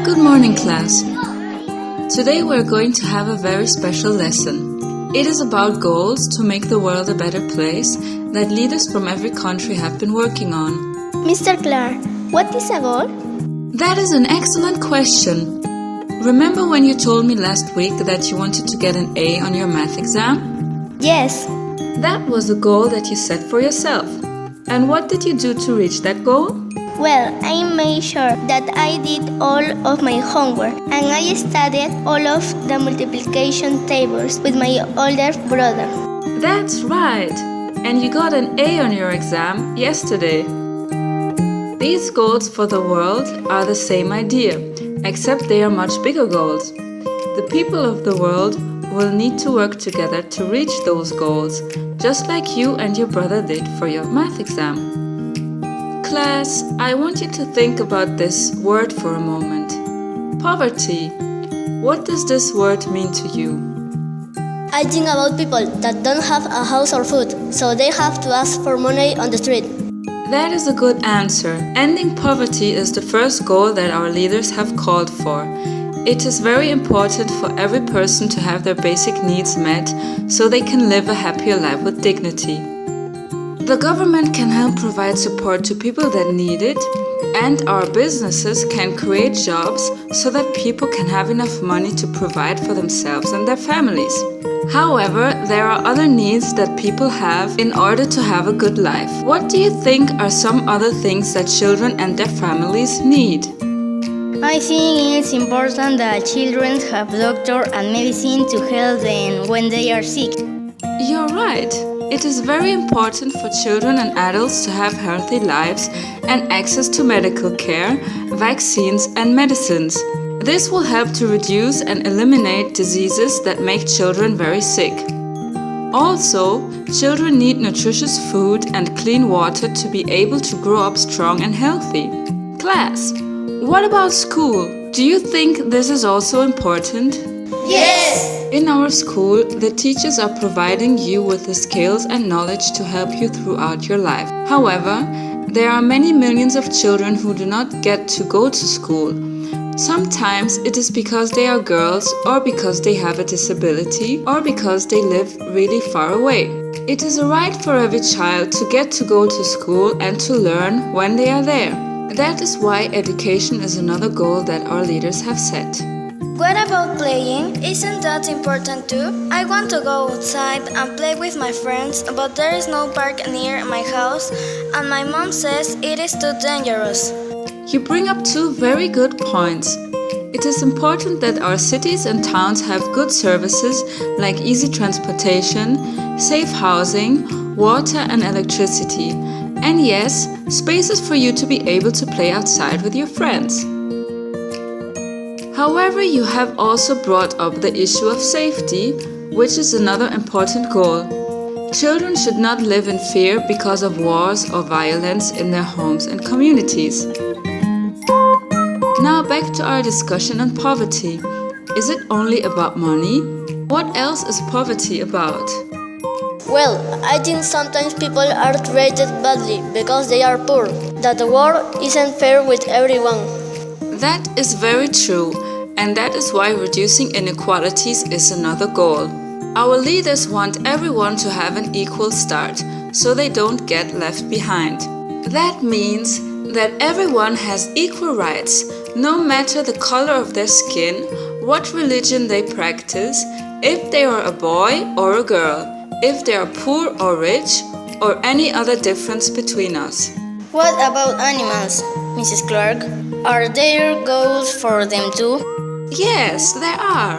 Good morning, class. Today we're going to have a very special lesson. It is about goals to make the world a better place that leaders from every country have been working on. Mr. Clark, what is a goal? That is an excellent question. Remember when you told me last week that you wanted to get an A on your math exam? Yes. That was a goal that you set for yourself. And what did you do to reach that goal? Well, I made sure that I did all of my homework and I studied all of the multiplication tables with my older brother. That's right! And you got an A on your exam yesterday. These goals for the world are the same idea, except they are much bigger goals. The people of the world will need to work together to reach those goals, just like you and your brother did for your math exam. Class, I want you to think about this word for a moment. Poverty. What does this word mean to you? I think about people that don't have a house or food, so they have to ask for money on the street. That is a good answer. Ending poverty is the first goal that our leaders have called for. It is very important for every person to have their basic needs met so they can live a happier life with dignity. The government can help provide support to people that need it, and our businesses can create jobs so that people can have enough money to provide for themselves and their families. However, there are other needs that people have in order to have a good life. What do you think are some other things that children and their families need? I think it's important that children have doctor and medicine to help them when they are sick. You're right. It is very important for children and adults to have healthy lives and access to medical care, vaccines and medicines. This will help to reduce and eliminate diseases that make children very sick. Also, children need nutritious food and clean water to be able to grow up strong and healthy. Class, what about school? Do you think this is also important? Yes! In our school, the teachers are providing you with the skills and knowledge to help you throughout your life. However, there are many millions of children who do not get to go to school. Sometimes it is because they are girls, or because they have a disability, or because they live really far away. It is a right for every child to get to go to school and to learn when they are there. That is why education is another goal that our leaders have set. What about playing? Isn't that important too? I want to go outside and play with my friends, but there is no park near my house, and my mom says it is too dangerous. You bring up two very good points. It is important that our cities and towns have good services like easy transportation, safe housing, water and electricity, and yes, spaces for you to be able to play outside with your friends. However, you have also brought up the issue of safety, which is another important goal. Children should not live in fear because of wars or violence in their homes and communities. Now back to our discussion on poverty. Is it only about money? What else is poverty about? Well, I think sometimes people are treated badly because they are poor, that the world isn't fair with everyone. That is very true, and that is why reducing inequalities is another goal. Our leaders want everyone to have an equal start, so they don't get left behind. That means that everyone has equal rights, no matter the color of their skin, what religion they practice, if they are a boy or a girl, if they are poor or rich, or any other difference between us. What about animals, Mrs. Clark? Are there goals for them too? Yes, there are.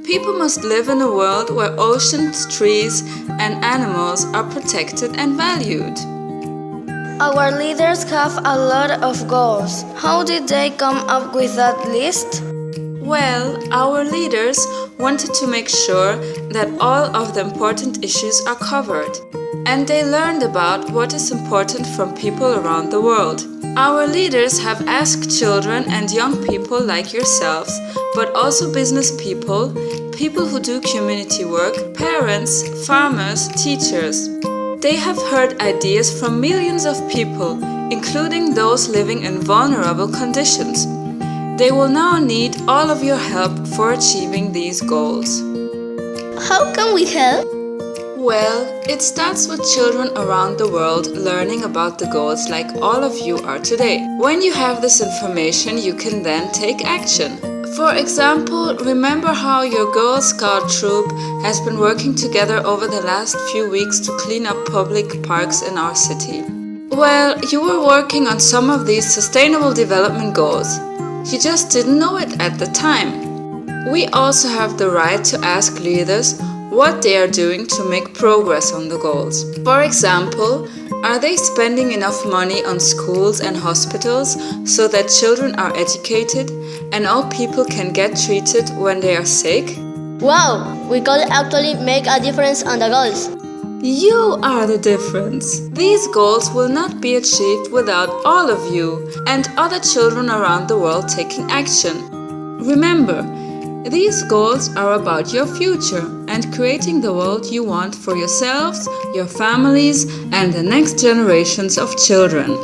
People must live in a world where oceans, trees, and animals are protected and valued. Our leaders have a lot of goals. How did they come up with that list? Well, our leaders wanted to make sure that all of the important issues are covered, and they learned about what is important from people around the world. Our leaders have asked children and young people like yourselves, but also business people, people who do community work, parents, farmers, teachers. They have heard ideas from millions of people, including those living in vulnerable conditions. They will now need all of your help for achieving these goals. How can we help? Well, it starts with children around the world learning about the goals like all of you are today. When you have this information, you can then take action. For example, remember how your Girl Scout troop has been working together over the last few weeks to clean up public parks in our city. Well, you were working on some of these sustainable development goals. You just didn't know it at the time. We also have the right to ask leaders what they are doing to make progress on the goals. For example, are they spending enough money on schools and hospitals so that children are educated and all people can get treated when they are sick? Wow, we could actually make a difference on the goals. You are the difference. These goals will not be achieved without all of you and other children around the world taking action. Remember, these goals are about your future and creating the world you want for yourselves, your families, and the next generations of children.